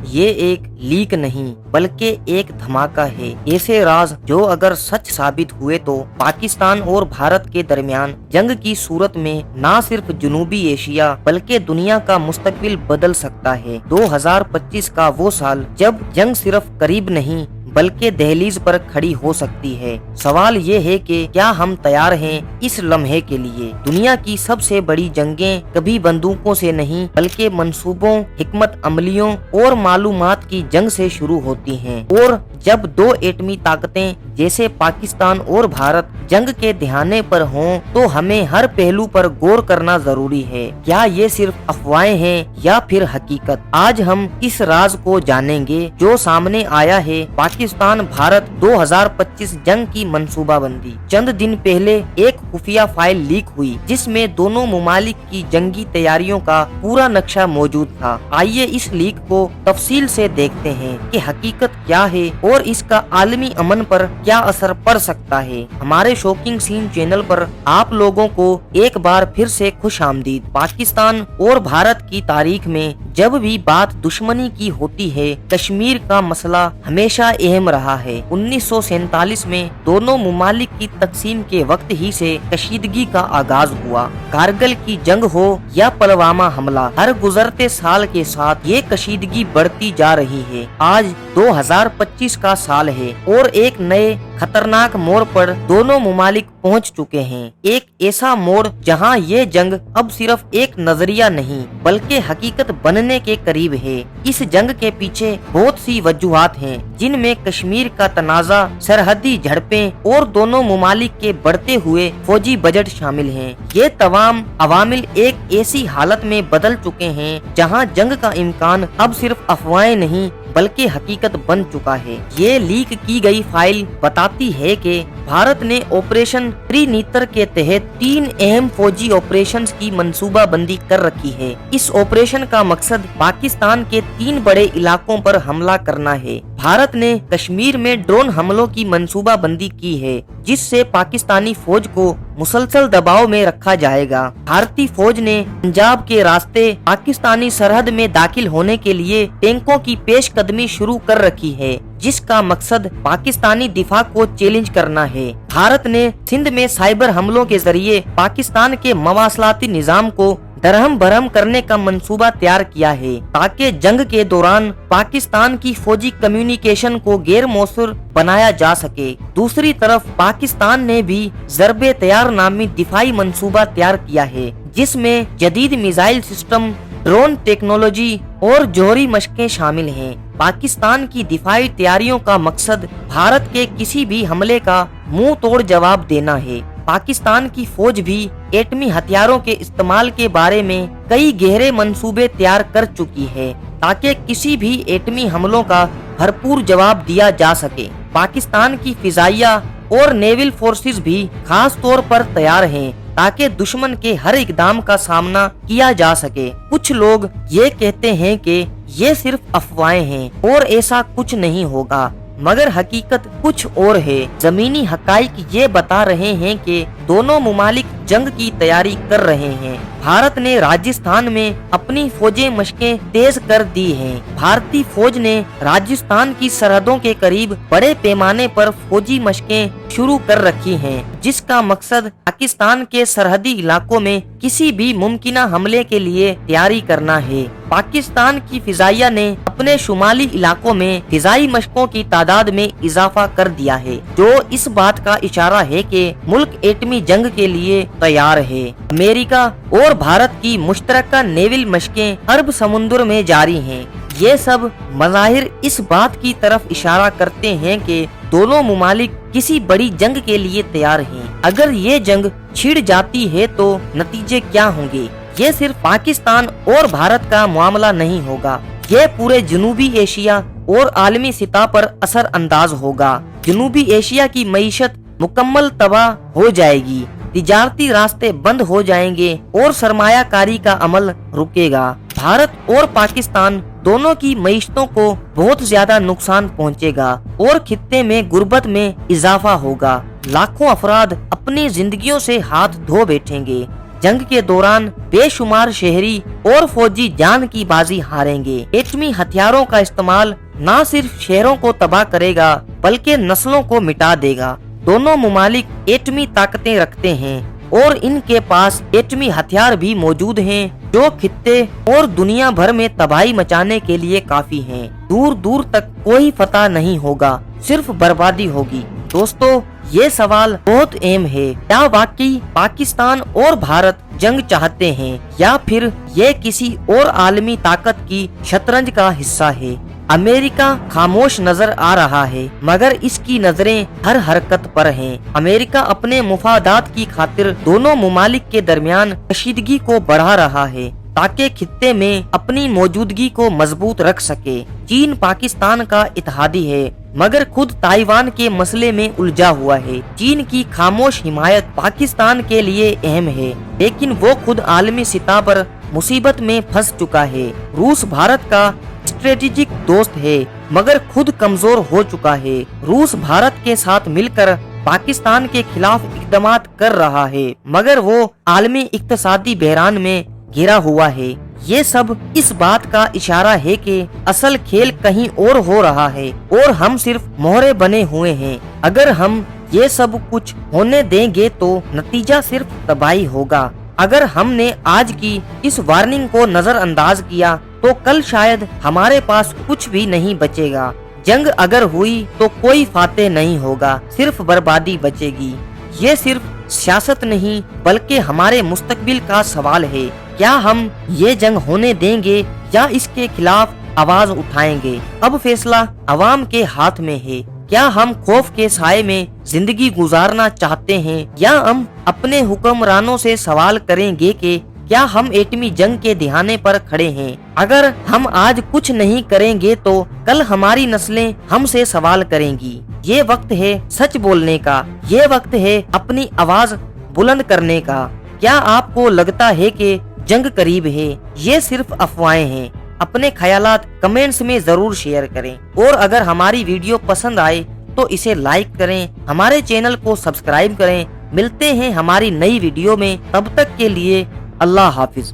ये एक लीक नहीं बल्कि एक धमाका है। ऐसे राज जो अगर सच साबित हुए तो पाकिस्तान और भारत के दरमियान जंग की सूरत में न सिर्फ जनूबी एशिया बल्कि दुनिया का मुस्तकबिल बदल सकता है। 2025 का वो साल जब जंग सिर्फ करीब नहीं बल्कि दहलीज पर खड़ी हो सकती है। सवाल ये है कि क्या हम तैयार हैं इस लम्हे के लिए। दुनिया की सबसे बड़ी जंगें कभी बंदूकों से नहीं बल्कि मंसूबों, हिकमत अमलियों और मालूमात की जंग से शुरू होती हैं। और जब दो एटमी ताकतें जैसे पाकिस्तान और भारत जंग के ध्याने पर हों तो हमें हर पहलू पर गौर करना जरूरी है। क्या ये सिर्फ अफवाहें हैं या फिर हकीकत? आज हम इस राज को जानेंगे जो सामने आया है। पाकिस्तान भारत 2025 जंग की मंसूबाबंदी। चंद दिन पहले एक खुफिया फाइल लीक हुई जिसमें दोनों मुमालिक की जंगी तैयारियों का पूरा नक्शा मौजूद था। आइए इस लीक को तफसील से देखते हैं कि हकीकत क्या है और इसका आलमी अमन पर क्या असर पड़ सकता है। हमारे शॉकिंग सीन चैनल पर आप लोगों को एक बार फिर से खुश आमदीद। पाकिस्तान और भारत की तारीख में जब भी बात दुश्मनी की होती है कश्मीर का मसला हमेशा अहम रहा है। 1947 में दोनों मुमालिक की तकसीम के वक्त ही से कशीदगी का आगाज हुआ। कारगिल की जंग हो या पुलवामा हमला, हर गुजरते साल के साथ ये कशीदगी बढ़ती जा रही है। आज 2025 का साल है और एक नए खतरनाक मोड़ पर दोनों मुमालिक पहुंच चुके हैं। एक ऐसा मोड़ जहां ये जंग अब सिर्फ एक नजरिया नहीं बल्कि हकीकत बनने के करीब है। इस जंग के पीछे बहुत सी वजूहात हैं जिनमें कश्मीर का तनाजा, सरहदी झड़पें और दोनों मुमालिक के बढ़ते हुए फौजी बजट शामिल हैं। ये तमाम अवामिल एक ऐसी हालत में बदल चुके हैं जहां जंग का इम्कान अब सिर्फ अफवाहें नहीं बल्कि हकीकत बन चुका है। ये लीक की गई फाइल बताती है कि भारत ने ऑपरेशन त्रिनेत्र के तहत 3 अहम फौजी ऑपरेशंस की मंसूबाबंदी कर रखी है। इस ऑपरेशन का मकसद पाकिस्तान के 3 बड़े इलाकों पर हमला करना है। भारत ने कश्मीर में ड्रोन हमलों की मंसूबाबंदी की है जिससे पाकिस्तानी फौज को मुसलसल दबाव में रखा जाएगा। भारतीय फौज ने पंजाब के रास्ते पाकिस्तानी सरहद में दाखिल होने के लिए टैंकों की पेशकदमी शुरू कर रखी है जिसका मकसद पाकिस्तानी दिफा को चैलेंज करना है। भारत ने सिंध में साइबर हमलों के जरिए पाकिस्तान के मवासलाती निजाम को दरहम भरम करने का मंसूबा तैयार किया है ताकि जंग के दौरान पाकिस्तान की फौजी कम्युनिकेशन को गैर मौसर बनाया जा सके। दूसरी तरफ पाकिस्तान ने भी ज़रबे तैयार नामी दिफाई मंसूबा तैयार किया है जिसमें जदीद मिसाइल सिस्टम, ड्रोन टेक्नोलॉजी और जौहरी मशकें शामिल हैं। पाकिस्तान की दिफाई तैयारियों का मकसद भारत के किसी भी हमले का मुंह तोड़ जवाब देना है। पाकिस्तान की फौज भी एटमी हथियारों के इस्तेमाल के बारे में कई गहरे मंसूबे तैयार कर चुकी है ताकि किसी भी एटमी हमलों का भरपूर जवाब दिया जा सके। पाकिस्तान की फिजाइया और नेवल फोर्सेस भी खास तौर पर तैयार हैं ताकि दुश्मन के हर इकदाम का सामना किया जा सके। कुछ लोग ये कहते हैं कि ये सिर्फ अफवाहें हैं और ऐसा कुछ नहीं होगा, मगर हकीकत कुछ और है। जमीनी हकाइक ये बता रहे हैं कि दोनों मुमालिक जंग की तैयारी कर रहे हैं। भारत ने राजस्थान में अपनी फौजें मशकें तेज कर दी हैं। भारतीय फौज ने राजस्थान की सरहदों के करीब बड़े पैमाने पर फौजी मशकें शुरू कर रखी हैं जिसका मकसद पाकिस्तान के सरहदी इलाकों में किसी भी मुमकिन हमले के लिए तैयारी करना है। पाकिस्तान की फिजाइया ने अपने शुमाली इलाकों में फिजाई मशकों की तादाद में इजाफा कर दिया है जो इस बात का इशारा है कि मुल्क एटमी जंग के लिए तैयार है। अमेरिका और भारत की मुश्तरका नेवल मशकें अरब समुद्र में जारी हैं। ये सब मज़ाहिर इस बात की तरफ इशारा करते हैं कि दोनों मुमालिक किसी बड़ी जंग के लिए तैयार हैं। अगर ये जंग छिड़ जाती है तो नतीजे क्या होंगे? ये सिर्फ पाकिस्तान और भारत का मामला नहीं होगा, ये पूरे जनूबी एशिया और आलमी सतह पर असर अंदाज होगा। जनूबी एशिया की मईशत मुकम्मल तबाह हो जाएगी, तिजारती रास्ते बंद हो जाएंगे और सरमायाकारी का अमल रुकेगा। भारत और पाकिस्तान दोनों की मईशतों को बहुत ज्यादा नुकसान पहुंचेगा और खित्ते में गुर्बत में इजाफा होगा। लाखों अफराद अपनी जिंदगियों से हाथ धो बैठेंगे। जंग के दौरान बेशुमार शहरी और फौजी जान की बाजी हारेंगे। एटमी हथियारों का इस्तेमाल न सिर्फ शहरों को तबाह करेगा बल्कि नस्लों को मिटा देगा। दोनों मुमालिक एटमी ताकतें रखते हैं और इनके पास एटमी हथियार भी मौजूद हैं जो खित्ते और दुनिया भर में तबाही मचाने के लिए काफी हैं। दूर दूर तक कोई फतह नहीं होगा, सिर्फ बर्बादी होगी। दोस्तों, ये सवाल बहुत अहम है, क्या वाकई पाकिस्तान और भारत जंग चाहते हैं या फिर ये किसी और आलमी ताकत की शतरंज का हिस्सा है। अमेरिका खामोश नजर आ रहा है मगर इसकी नजरें हर हरकत पर हैं। अमेरिका अपने मुफादात की खातिर दोनों मुमालिक के दरमियान कशीदगी को बढ़ा रहा है ताकि खित्ते में अपनी मौजूदगी को मजबूत रख सके। चीन पाकिस्तान का इत्तेहादी है मगर खुद ताइवान के मसले में उलझा हुआ है। चीन की खामोश हिमायत पाकिस्तान के लिए अहम है लेकिन वो खुद आलमी सतह पर मुसीबत में फंस चुका है। रूस भारत का स्ट्रेटेजिक दोस्त है मगर खुद कमजोर हो चुका है। रूस भारत के साथ मिलकर पाकिस्तान के खिलाफ इक़दामात कर रहा है मगर वो आलमी इक्तिसादी बहरान में घिरा हुआ है। ये सब इस बात का इशारा है कि असल खेल कहीं और हो रहा है और हम सिर्फ मोहरे बने हुए हैं। अगर हम ये सब कुछ होने देंगे तो नतीजा सिर्फ तबाही होगा। अगर हमने आज की इस वार्निंग को नजरअंदाज किया तो कल शायद हमारे पास कुछ भी नहीं बचेगा। जंग अगर हुई तो कोई फातेह नहीं होगा, सिर्फ बर्बादी बचेगी। ये सिर्फ सियासत नहीं बल्कि हमारे मुस्तकबिल का सवाल है। क्या हम ये जंग होने देंगे या इसके खिलाफ आवाज उठाएंगे? अब फैसला अवाम के हाथ में है। क्या हम खौफ के साए में जिंदगी गुजारना चाहते हैं या हम अपने हुक्मरानों से सवाल करेंगे कि क्या हम एटमी जंग के दिहाने पर खड़े हैं? अगर हम आज कुछ नहीं करेंगे तो कल हमारी नस्लें हमसे सवाल करेंगी। ये वक्त है सच बोलने का, ये वक्त है अपनी आवाज बुलंद करने का। क्या आपको लगता है कि जंग करीब है? ये सिर्फ अफवाहें हैं। अपने ख्यालात कमेंट्स में जरूर शेयर करें और अगर हमारी वीडियो पसंद आए तो इसे लाइक करें, हमारे चैनल को सब्सक्राइब करें। मिलते हैं हमारी नई वीडियो में, तब तक के लिए अल्लाह हाफिज।